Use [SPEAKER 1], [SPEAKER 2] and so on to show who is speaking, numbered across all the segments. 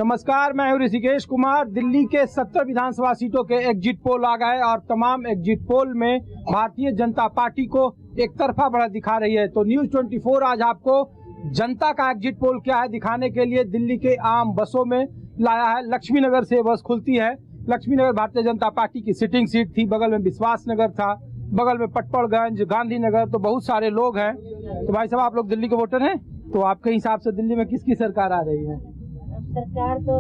[SPEAKER 1] नमस्कार, मैं हूं ऋषिकेश कुमार। दिल्ली के 70 विधानसभा सीटों के एग्जिट पोल आ गए और तमाम एग्जिट पोल में भारतीय जनता पार्टी को एक तरफा बढ़त दिखा रही है। तो न्यूज 24 आज आपको जनता का एग्जिट पोल क्या है दिखाने के लिए दिल्ली के आम बसों में लाया है। लक्ष्मी नगर से बस खुलती है। लक्ष्मी नगर भारतीय जनता पार्टी की सिटिंग सीट थी, बगल में विश्वास नगर था, बगल में पटपड़गंज, गांधीनगर, तो बहुत सारे लोग हैं। तो भाई साहब, आप लोग दिल्ली के वोटर हैं, तो आपके हिसाब से दिल्ली में किसकी सरकार आ रही है?
[SPEAKER 2] सरकार तो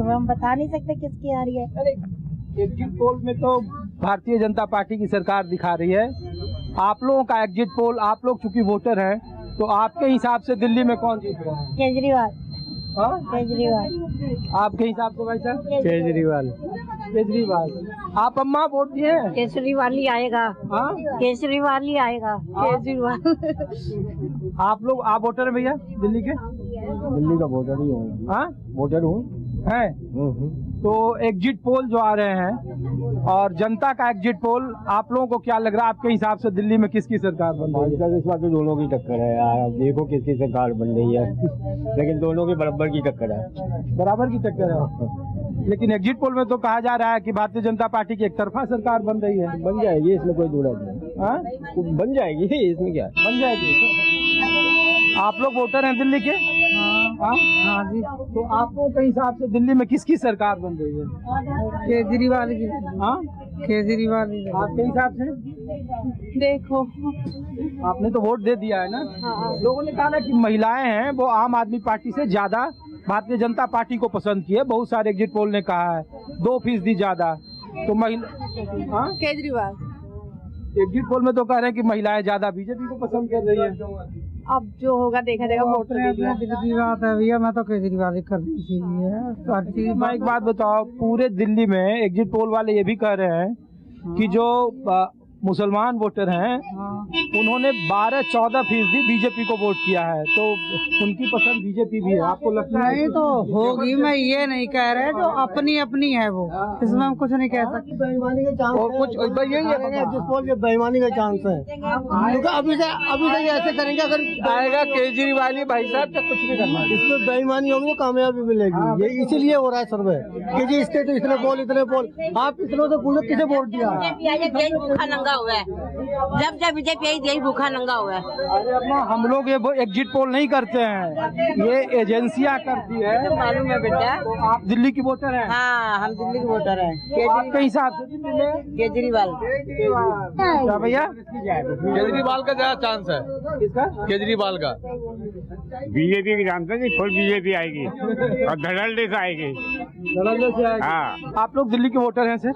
[SPEAKER 2] हम बता नहीं सकते किसकी आ रही है।
[SPEAKER 1] अरे एग्जिट पोल में तो भारतीय जनता पार्टी की सरकार दिखा रही है। आप लोगों का एग्जिट पोल, आप लोग चूंकि वोटर हैं, तो आपके हिसाब से दिल्ली में कौन जीत रहा है?
[SPEAKER 2] केजरीवाल।
[SPEAKER 1] हाँ,
[SPEAKER 2] केजरीवाल।
[SPEAKER 1] आपके हिसाब से भाई साहब? केजरीवाल। केजरीवाल। आप अम्मा वोट दिए हैं?
[SPEAKER 2] केजरीवाल ही आएगा।
[SPEAKER 1] हाँ,
[SPEAKER 2] केजरीवाल ही आएगा।
[SPEAKER 1] केजरीवाल। आप लोग, आप वोटर हैं भैया दिल्ली के?
[SPEAKER 3] दिल्ली का वोटर ही हूँ।
[SPEAKER 1] हाँ,
[SPEAKER 3] वोटर हूँ।
[SPEAKER 1] है। तो एग्जिट पोल जो आ रहे हैं और जनता का एग्जिट पोल, आप लोगों को क्या लग रहा है, आपके हिसाब से दिल्ली में किसकी सरकार बन रही है?
[SPEAKER 3] इस बार तो दोनों की टक्कर है यार। अब देखो किसकी सरकार बन रही है, लेकिन दोनों की बराबर की टक्कर है।
[SPEAKER 1] बराबर की टक्कर है, लेकिन एग्जिट पोल में तो कहा जा रहा है कि भारतीय जनता पार्टी की एक तरफा सरकार बन रही है।
[SPEAKER 3] बन जाएगी, इसमें कोई दूर नहीं।
[SPEAKER 1] हाँ,
[SPEAKER 3] बन जाएगी, इसमें क्या है?
[SPEAKER 1] बन जाएगी। आप लोग वोटर हैं दिल्ली के? हाँ हाँ जी। तो आप लोगों के हिसाब से दिल्ली में किसकी सरकार बन रही है?
[SPEAKER 2] केजरीवाल की।
[SPEAKER 1] हाँ,
[SPEAKER 2] केजरीवाल।
[SPEAKER 1] आपके हिसाब से?
[SPEAKER 2] देखो,
[SPEAKER 1] आपने तो वोट दे दिया है ना। लोगों ने कहा ना कि महिलाएं हैं वो आम आदमी पार्टी से ज्यादा भारतीय जनता पार्टी को पसंद की है। बहुत सारे एग्जिट पोल ने कहा है 2% ज्यादा। तो महिला, हाँ,
[SPEAKER 2] केजरीवाल।
[SPEAKER 1] एग्जिट पोल में तो कह रहे हैं कि महिलाएं ज्यादा बीजेपी को पसंद कर रही है।
[SPEAKER 2] अब जो होगा देखा जाएगा। वोट
[SPEAKER 1] की बात है भैया, मैं तो केजरीवाल ही करनी चाहिए। मैं एक बात बताओ, पूरे दिल्ली में एग्जिट पोल वाले ये भी कह रहे हैं कि जो मुसलमान वोटर हैं उन्होंने 12-14% बीजेपी को वोट किया है, तो उनकी पसंद बीजेपी भी है। आपको लगता है?
[SPEAKER 4] नहीं तो होगी, मैं ये नहीं कह रहे, जो अपनी अपनी है वो, इसमें हम कुछ नहीं कह सकते।
[SPEAKER 3] बेईमानी का चांस
[SPEAKER 1] और कुछ यही है,
[SPEAKER 3] जिस पोल के बेईमानी का चांस है, क्योंकि अभी से ऐसे करेंगे, अगर
[SPEAKER 1] आएगा केजरीवाल ही भाई साहब, तो कुछ नहीं करना।
[SPEAKER 3] इसमें बेईमानी होगी तो कामयाबी मिलेगी। ये इसीलिए हो रहा है सर्वे कि जी इसके तो इतने पोल। आप इतने तो पूछो किसे वोट दिया?
[SPEAKER 2] हुआ है। जब बीजेपी आई यही भूखा नंगा हुआ है।
[SPEAKER 1] अरे अम्मा, हम लोग ये एग्जिट पोल नहीं करते हैं, ये एजेंसियां करती है।
[SPEAKER 2] मालूम है बेटा।
[SPEAKER 1] तो आप दिल्ली की वोटर हैं?
[SPEAKER 2] हाँ, हम दिल्ली के वोटर हैं।
[SPEAKER 1] आपके हिसाब से दिल्ली में
[SPEAKER 2] केजरीवाल।
[SPEAKER 1] क्या भैया?
[SPEAKER 5] केजरीवाल का ज्यादा चांस है।
[SPEAKER 1] किसका?
[SPEAKER 5] केजरीवाल का।
[SPEAKER 6] बीजेपी की जानते नहीं, फुल बीजेपी आएगी और धड़ल्ले से आएगी।
[SPEAKER 1] धड़ल्ले से आएगी।
[SPEAKER 6] हाँ।
[SPEAKER 1] आप लोग दिल्ली के वोटर हैं सर?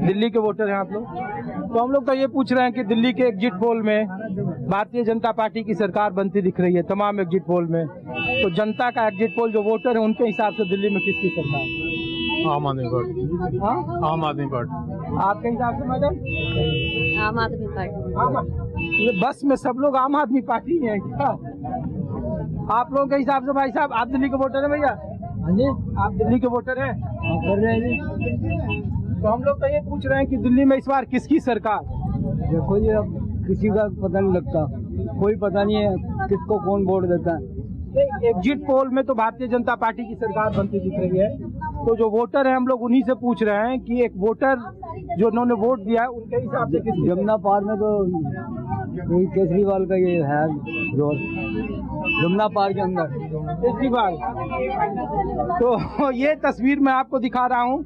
[SPEAKER 1] दिल्ली के वोटर हैं आप लोग? तो हम लोग तो ये पूछ रहे हैं कि दिल्ली के एग्जिट पोल में भारतीय जनता पार्टी की सरकार बनती दिख रही है तमाम एग्जिट पोल में। तो जनता का एग्जिट पोल जो वोटर है उनके हिसाब से दिल्ली में किसकी सरकार?
[SPEAKER 5] आम आदमी पार्टी।
[SPEAKER 1] हाँ,
[SPEAKER 5] आम आदमी पार्टी।
[SPEAKER 1] आपके हिसाब से मैडम?
[SPEAKER 2] आम आदमी पार्टी।
[SPEAKER 1] ये बस में सब लोग आम आदमी पार्टी है क्या? आप लोगों के हिसाब से भाई साहब, आप दिल्ली के वोटर हैं भैया? हाँ जी। आप दिल्ली के वोटर हैं? कर रहे हैं। तो हम लोग तो ये पूछ रहे हैं कि दिल्ली में इस बार किसकी सरकार?
[SPEAKER 3] देखो ये अब किसी का पता नहीं लगता, कोई पता नहीं है किसको कौन वोट देता है।
[SPEAKER 1] एग्जिट पोल में तो भारतीय जनता पार्टी की सरकार बनती दिख रही है। तो जो वोटर है हम लोग उन्हीं से पूछ रहे हैं कि एक वोटर जो उन्होंने वोट दिया है उनके हिसाब से किस?
[SPEAKER 3] जमुना पार में तो केजरीवाल का ये है जोर, जमुना पार के अंदर
[SPEAKER 1] केजरीवाल। तो ये तस्वीर मैं आपको दिखा रहा हूँ,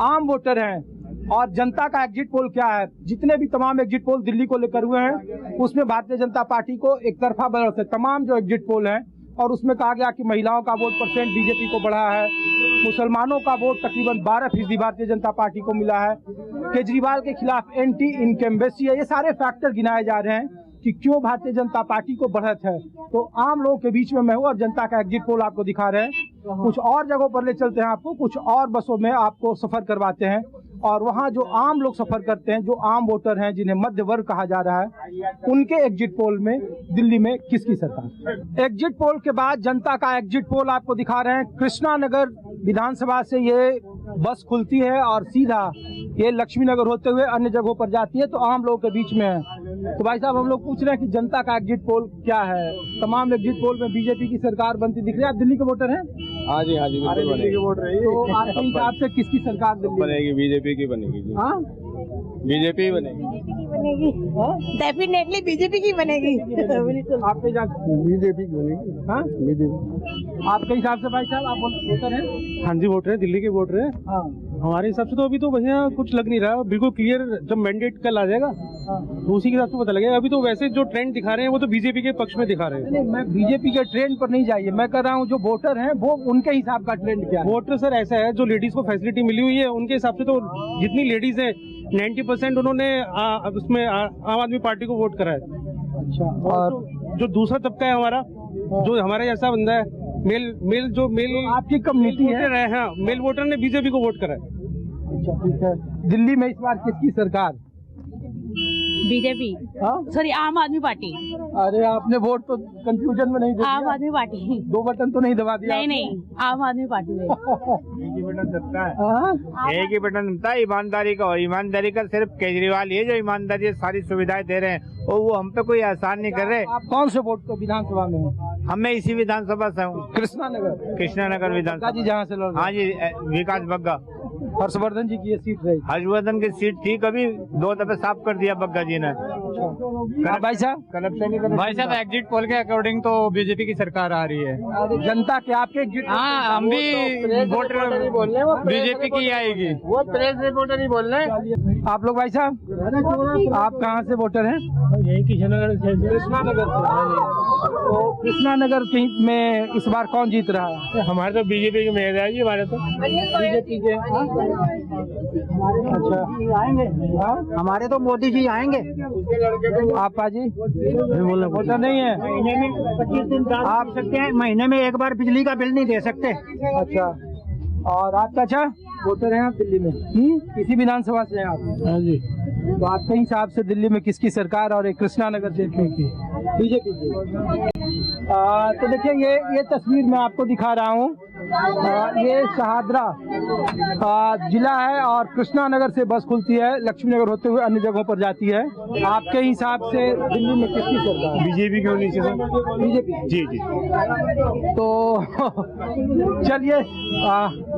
[SPEAKER 1] आम वोटर हैं और जनता का एग्जिट पोल क्या है। जितने भी तमाम एग्जिट पोल दिल्ली को लेकर हुए हैं उसमें भारतीय जनता पार्टी को एक तरफा बढ़त है। तमाम जो एग्जिट पोल हैं, और उसमें कहा गया कि महिलाओं का वोट % बीजेपी को बढ़ा है, मुसलमानों का वोट तकरीबन 12% भारतीय जनता पार्टी को मिला है, केजरीवाल के खिलाफ एंटी इनकम्बेंसी है। ये सारे फैक्टर गिनाए जा रहे हैं कि क्यों भारतीय जनता पार्टी को बढ़त है। तो आम लोगों के बीच में मैं हूँ और जनता का एग्जिट पोल आपको दिखा रहे हैं। कुछ और जगहों पर ले चलते हैं आपको, कुछ और बसों में आपको सफर करवाते हैं और वहाँ जो आम लोग सफर करते हैं, जो आम वोटर हैं जिन्हें मध्य वर्ग कहा जा रहा है, उनके एग्जिट पोल में दिल्ली में किसकी सरकार? एग्जिट पोल के बाद जनता का एग्जिट पोल आपको दिखा रहे हैं। कृष्णा नगर विधानसभा से ये बस खुलती है और सीधा ये लक्ष्मी नगर होते हुए अन्य जगहों पर जाती है, तो आम लोगों के बीच में है। तो भाई साहब, हम लोग पूछ रहे हैं कि जनता का एग्जिट पोल क्या है। तमाम एग्जिट पोल में बीजेपी की सरकार बनती दिख रही है। आप दिल्ली के वोटर हैं?
[SPEAKER 5] हाँ जी बिल्कुल बनेगी।
[SPEAKER 1] तो आपके हिसाब से किसकी सरकार दिल्ली में?
[SPEAKER 5] बनेगी, बीजेपी की बनेगी जी।
[SPEAKER 1] हाँ
[SPEAKER 5] बीजेपी बनेगी।
[SPEAKER 2] बनेगी डेफिनेटली बीजेपी की बनेगी बिल्कुल।
[SPEAKER 1] आपके हिसाब
[SPEAKER 3] बीजेपी की बनेगी।
[SPEAKER 1] हाँ
[SPEAKER 3] बीजेपी।
[SPEAKER 1] आपके हिसाब से भाई साहब आप वोटर हैं?
[SPEAKER 3] हाँ जी, वोटर है, दिल्ली के वोटर है।
[SPEAKER 1] हाँ
[SPEAKER 3] हमारे हिसाब से तो अभी तो भैया कुछ लग नहीं रहा, बिल्कुल क्लियर। जब मैंडेट कल आ जाएगा तो उसी के हिसाब से पता लगेगा। अभी तो वैसे जो ट्रेंड दिखा रहे हैं वो तो बीजेपी के पक्ष में दिखा रहे हैं।
[SPEAKER 1] नहीं, मैं बीजेपी के ट्रेंड पर नहीं जाइए, मैं कर रहा हूँ जो वोटर हैं वो उनके हिसाब का ट्रेंड क्या है?
[SPEAKER 3] वोटर सर ऐसा है, जो लेडीज को फैसिलिटी मिली हुई है उनके हिसाब से तो जितनी लेडीज है 90% उन्होंने उसमें आम आदमी पार्टी को वोट करा है।
[SPEAKER 1] अच्छा।
[SPEAKER 3] और जो दूसरा तबका है हमारा, जो हमारे जैसा बंदा है, मेल
[SPEAKER 1] आपकी कम्युनिटी है?
[SPEAKER 3] वोटर है, हाँ, मेल वोटर ने बीजेपी को वोट करा है।
[SPEAKER 1] अच्छा ठीक है। दिल्ली में इस बार किसकी सरकार?
[SPEAKER 7] बीजेपी
[SPEAKER 1] हाँ?
[SPEAKER 7] सॉरी आम आदमी पार्टी।
[SPEAKER 1] अरे आपने वोट तो कंफ्यूजन में नहीं
[SPEAKER 7] आम
[SPEAKER 1] दिया,
[SPEAKER 7] आदमी पार्टी।
[SPEAKER 1] 2 बटन तो नहीं दबा दिया?
[SPEAKER 7] नहीं आम आदमी पार्टी में।
[SPEAKER 6] एक ही बटन दबता है,
[SPEAKER 1] हाँ?
[SPEAKER 6] एक ही बटन दबता है ईमानदारी का। और ईमानदारी का सिर्फ केजरीवाल ही है जो ईमानदारी से सारी सुविधाएं दे रहे हैं, और वो हम पे कोई एहसान नहीं कर रहे।
[SPEAKER 1] आप कौन से वोट को विधानसभा में हैं?
[SPEAKER 6] हम मैं इसी विधानसभा से हूँ,
[SPEAKER 1] कृष्णानगर
[SPEAKER 6] कृष्णानगर विधानसभा।
[SPEAKER 1] जी जहाँ से लड़ रहे हैं।
[SPEAKER 6] हाँ जी, विकास बग्गा।
[SPEAKER 1] हर्षवर्धन जी की ये सीट रही।
[SPEAKER 6] हर्षवर्धन की सीट थी, कभी 2 दफे साफ कर दिया बग्गा जी ने।
[SPEAKER 1] हाँ, भाई साहब
[SPEAKER 5] भाई साहब एग्जिट पोल के अकॉर्डिंग तो बीजेपी की सरकार आ रही है।
[SPEAKER 1] अरे जनता के आपके
[SPEAKER 5] हाँ, हम भी वोटर बीजेपी की आएगी।
[SPEAKER 3] वो प्रेस रिपोर्टर ही बोल रहे हैं।
[SPEAKER 1] आप लोग भाई साहब आप कहाँ से वोटर हैं?
[SPEAKER 3] यही कृष्णनगर से।
[SPEAKER 1] कृष्णानगर से। तो कृष्णानगर में इस बार कौन जीत रहा है?
[SPEAKER 3] हमारे तो बीजेपी की मेहर है जी, हमारे तो
[SPEAKER 1] बीजेपी के। अच्छा आएंगे? हाँ?
[SPEAKER 3] हमारे तो मोदी जी आएंगे।
[SPEAKER 1] आप पाजी वोटर नहीं है?
[SPEAKER 3] महीने में 25 दिन आप सकते हैं, महीने में एक बार बिजली का बिल नहीं दे सकते।
[SPEAKER 1] अच्छा। और आप चाचा वोटर हैं आप दिल्ली में? किसी विधानसभा से हैं आप?
[SPEAKER 3] हाँ जी।
[SPEAKER 1] तो आपके हिसाब से दिल्ली में किसकी सरकार और एक कृष्णानगर से की? बीजेपी की। तो देखिए ये तस्वीर मैं आपको दिखा रहा हूँ। ये शहादरा जिला है और कृष्णानगर से बस खुलती है, लक्ष्मीनगर होते हुए अन्य जगहों पर जाती है। आपके हिसाब से दिल्ली में किसकी सरकार?
[SPEAKER 6] बीजेपी क्यों नहीं सर?
[SPEAKER 1] बीजेपी।
[SPEAKER 6] जी जी।
[SPEAKER 1] तो चलिए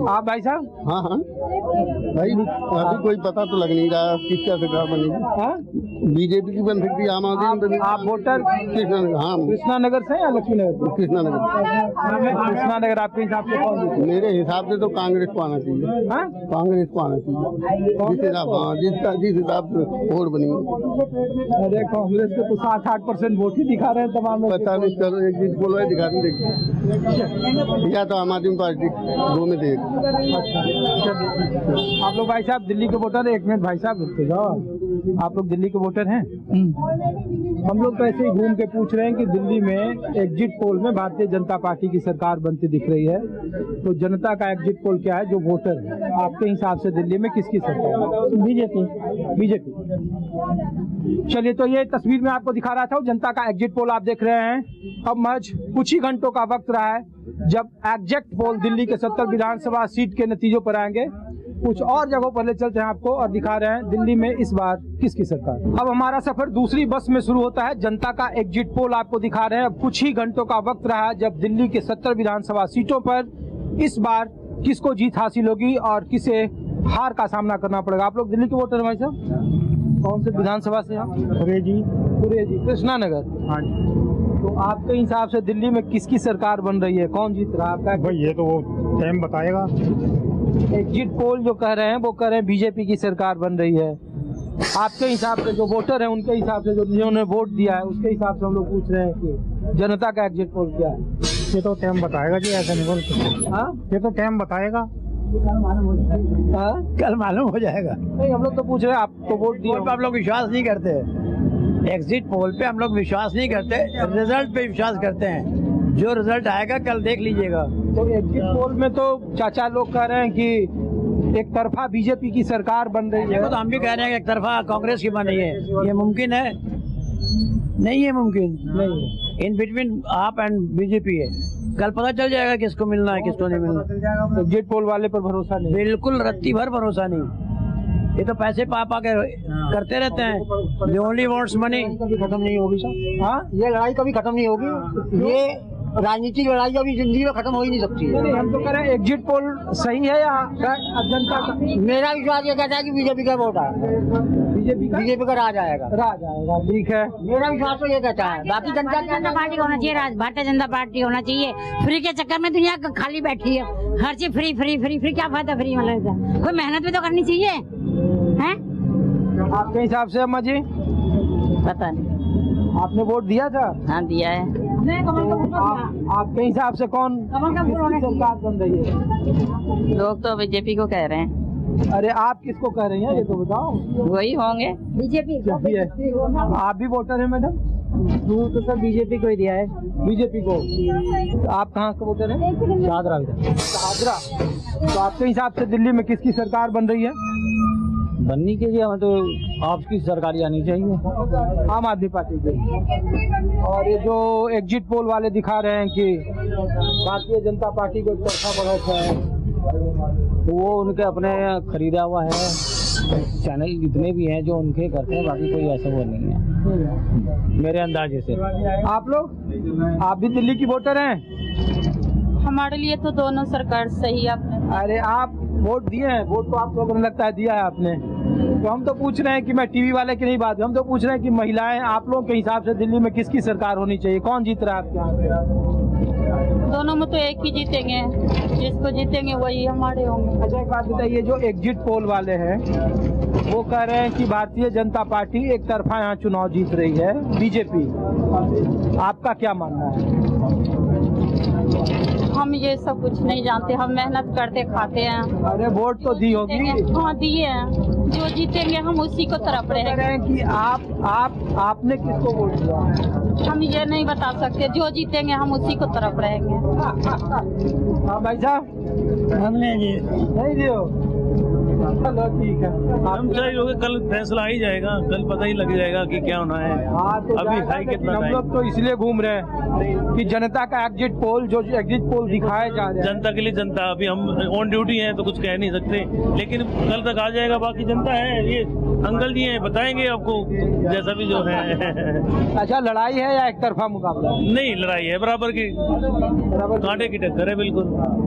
[SPEAKER 1] आप भाई साहब।
[SPEAKER 3] हाँ हाँ भाई, अभी कोई पता तो लग नहीं रहा किसका सरकार बनेगी।
[SPEAKER 1] हाँ?
[SPEAKER 3] बीजेपी की बन सकती है, आम आदमी।
[SPEAKER 1] आप वोटर
[SPEAKER 3] कृष्णानगर? हाँ,
[SPEAKER 1] कृष्णानगर से या लक्ष्मीनगर?
[SPEAKER 3] कृष्णानगर।
[SPEAKER 1] कृष्णानगर आपके हिसाब से कौन जीते?
[SPEAKER 3] मेरे हिसाब से तो कांग्रेस को आना चाहिए।
[SPEAKER 1] हाँ?
[SPEAKER 3] कांग्रेस को आना चाहिए, जिस हिसाब से वोट बनी।
[SPEAKER 1] अरे कांग्रेस के तो 7-8% वोट ही दिखा रहे हैं तमाम लोग।
[SPEAKER 3] पता नहीं, चलो एक चीज बोलो है, दिखा देखिए, या तो आम आदमी पार्टी, दो में से एक।
[SPEAKER 1] आप लोग भाई साहब दिल्ली के वोटर? 1 मिनट भाई साहब रुक जाओ। आप लोग दिल्ली के वोटर हैं? हम लोग तो ऐसे ही घूम के पूछ रहे हैं कि दिल्ली में एग्जिट पोल में भारतीय जनता पार्टी की सरकार बनती दिख रही है, तो जनता का एग्जिट पोल क्या है जो वोटर है? आपके हिसाब से दिल्ली में किसकी सरकार? बीजेपी। बीजेपी। चलिए, तो ये तस्वीर में आपको दिखा रहा था जनता का एग्जिट पोल आप देख रहे हैं। अब महज कुछ ही घंटों का वक्त रहा है जब एग्जिट पोल दिल्ली के 70 विधानसभा सीट के नतीजों पर आएंगे। कुछ और जगहों पर ले चलते हैं आपको और दिखा रहे हैं दिल्ली में इस बार किसकी सरकार। अब हमारा सफर दूसरी बस में शुरू होता है। जनता का एग्जिट पोल आपको दिखा रहे हैं। अब कुछ ही घंटों का वक्त रहा है जब दिल्ली के 70 विधानसभा सीटों पर इस बार किसको जीत हासिल होगी और किसे हार का सामना करना पड़ेगा। आप लोग दिल्ली के वोटर हैं भाई साहब? कौन से विधानसभा से हैं? कुरेजी। कृष्णानगर।
[SPEAKER 6] हाँ जी।
[SPEAKER 1] तो आपके हिसाब से दिल्ली में किसकी सरकार बन रही है, कौन जीत रहा है आपका?
[SPEAKER 6] भाई ये तो वो टाइम बताएगा।
[SPEAKER 1] एग्जिट पोल जो कह रहे हैं वो कह रहे हैं बीजेपी की सरकार बन रही है। आपके हिसाब से जो वोटर हैं उनके हिसाब से जो जिन्होंने वोट दिया है उसके हिसाब से हम लोग पूछ रहे हैं कि जनता का एग्जिट पोल क्या है?
[SPEAKER 6] ये तो टाइम बताएगा जी, ऐसा नहीं बोल सकते।
[SPEAKER 1] हाँ?
[SPEAKER 6] ये तो टाइम बताएगा,
[SPEAKER 1] हाँ?
[SPEAKER 3] कल मालूम हो जाएगा।
[SPEAKER 1] नहीं, हम लोग तो पूछ रहे हैं, आप तो वोट दिए।
[SPEAKER 3] हम लोग विश्वास नहीं करते, एग्जिट पोल पे हम लोग विश्वास नहीं करते, रिजल्ट पे विश्वास करते हैं। जो रिजल्ट आएगा कल देख लीजिएगा।
[SPEAKER 1] तो एग्जिट पोल में तो चाचा लोग कह रहे हैं कि एक तरफा बीजेपी की सरकार बन रही है।
[SPEAKER 3] तो हम भी कह रहे हैं कि एक तरफा कांग्रेस की बन रही है। ये मुमकिन है? नहीं है मुमकिन। नहीं, इन बिटवीन आप एंड बीजेपी है। कल पता चल जाएगा किसको मिलना है किसको नहीं मिलना।
[SPEAKER 1] एग्जिट पोल वाले पर भरोसा नहीं?
[SPEAKER 3] बिल्कुल रत्ती भर भरोसा नहीं। ये तो पैसे पा के करते रहते हैं। The only wants money।
[SPEAKER 1] कभी खत्म नहीं होगी सर? हाँ?
[SPEAKER 3] ये लड़ाई कभी खत्म नहीं होगी। ये राजनीतिक लड़ाई अभी जिंदगी में खत्म हो ही नहीं सकती है।
[SPEAKER 1] नहीं, हम तो कह रहे हैं एग्जिट पोल सही है या जनता का?
[SPEAKER 3] मेरा विश्वास ये कहता है कि बीजेपी का वोट है, बीजेपी का राज आएगा।
[SPEAKER 1] ठीक है।
[SPEAKER 3] मेरा विश्वास तो ये कहता है, बाकी जनता
[SPEAKER 2] जनता पार्टी होना चाहिए, भारतीय जनता पार्टी होना चाहिए। फ्री के चक्कर में दुनिया खाली बैठी है, हर चीज फ्री फ्री फ्री फ्री, क्या फायदा फ्री मतलब? कोई मेहनत भी तो करनी चाहिए, हैं?
[SPEAKER 1] आपके हिसाब से अम्मा जी
[SPEAKER 2] पता नहीं,
[SPEAKER 1] आपने वोट दिया था?
[SPEAKER 2] हाँ दिया है।
[SPEAKER 1] आपके हिसाब से कौन किसकी सरकार बन रही है?
[SPEAKER 2] लोग तो बीजेपी को कह रहे हैं।
[SPEAKER 1] अरे आप किसको कह रही हैं ये तो बताओ।
[SPEAKER 2] वही होंगे बीजेपी।
[SPEAKER 1] आप भी वोटर हैं मैडम?
[SPEAKER 4] तो सब बीजेपी को ही दिया है।
[SPEAKER 1] बीजेपी को। तो आप कहाँ के वोटर हैं?
[SPEAKER 3] शाहदरा।
[SPEAKER 1] तो आपके हिसाब से दिल्ली में किसकी सरकार बन रही है?
[SPEAKER 3] बननी के लिए हमें तो आपकी सरकारी आनी चाहिए,
[SPEAKER 1] आम आदमी पार्टी की। और ये जो एग्जिट पोल वाले दिखा रहे हैं कि भारतीय जनता पार्टी को तरफा बढ़त है,
[SPEAKER 3] तो वो उनके अपने खरीदा हुआ है, चैनल जितने भी हैं जो उनके करते हैं, बाकी कोई ऐसा वो नहीं है मेरे अंदाजे से।
[SPEAKER 1] आप लोग, आप भी दिल्ली की वोटर हैं?
[SPEAKER 7] हमारे लिए तो दोनों सरकार सही है।
[SPEAKER 1] अरे आप वोट दिए हैं? वोट तो आप लोगों ने लगता है दिया है आपने। तो हम तो पूछ रहे हैं कि मैं टीवी वाले की नहीं बात, हम तो पूछ रहे हैं कि महिलाएं आप लोगों के हिसाब से दिल्ली में किसकी सरकार होनी चाहिए, कौन जीत रहा है आपके यहाँ पे?
[SPEAKER 7] दोनों में तो एक ही जीतेंगे, जिसको जीतेंगे वही हमारे होंगे।
[SPEAKER 1] अच्छा एक बात बताइए, जो एग्जिट पोल वाले हैं वो कह रहे हैं कि भारतीय जनता पार्टी एक तरफा यहाँ चुनाव जीत रही है, बीजेपी, आपका क्या मानना है?
[SPEAKER 7] हम ये सब कुछ नहीं जानते, हम मेहनत करते खाते हैं।
[SPEAKER 1] अरे वोट तो दी होगी।
[SPEAKER 7] हाँ दिए हैं, जो जीतेंगे हम उसी को तरफ
[SPEAKER 1] कह
[SPEAKER 7] रहेंगे।
[SPEAKER 1] रहे हैं कि आपने किसको वोट दिया?
[SPEAKER 7] हम ये नहीं बता सकते, जो जीतेंगे हम उसी को तरफ रहेंगे।
[SPEAKER 1] हाँ भाई साहब,
[SPEAKER 3] हमने
[SPEAKER 1] नहीं दियो? चलो ठीक है।
[SPEAKER 5] हम चाहिए होगा, कल फैसला आ ही जाएगा, कल पता ही लग जाएगा कि क्या होना है।
[SPEAKER 1] हाँ तो
[SPEAKER 5] अभी
[SPEAKER 1] जाएगा,
[SPEAKER 5] है
[SPEAKER 1] लेकिन
[SPEAKER 5] कितना
[SPEAKER 1] हम
[SPEAKER 5] टाइम?
[SPEAKER 1] लोग तो इसलिए घूम रहे हैं कि जनता का एग्जिट पोल, जो एग्जिट पोल दिखाए जा रहे हैं,
[SPEAKER 5] जनता के लिए जनता, अभी हम ऑन ड्यूटी हैं तो कुछ कह नहीं सकते, लेकिन कल तक आ जाएगा। बाकी जनता है, ये अंकल जी हैं, बताएंगे आपको जैसा भी जो है।
[SPEAKER 1] अच्छा लड़ाई है या एक तरफा मुकाबला?
[SPEAKER 5] नहीं, लड़ाई है बराबर की,
[SPEAKER 1] बराबर
[SPEAKER 5] कांटे की टक्कर है बिल्कुल।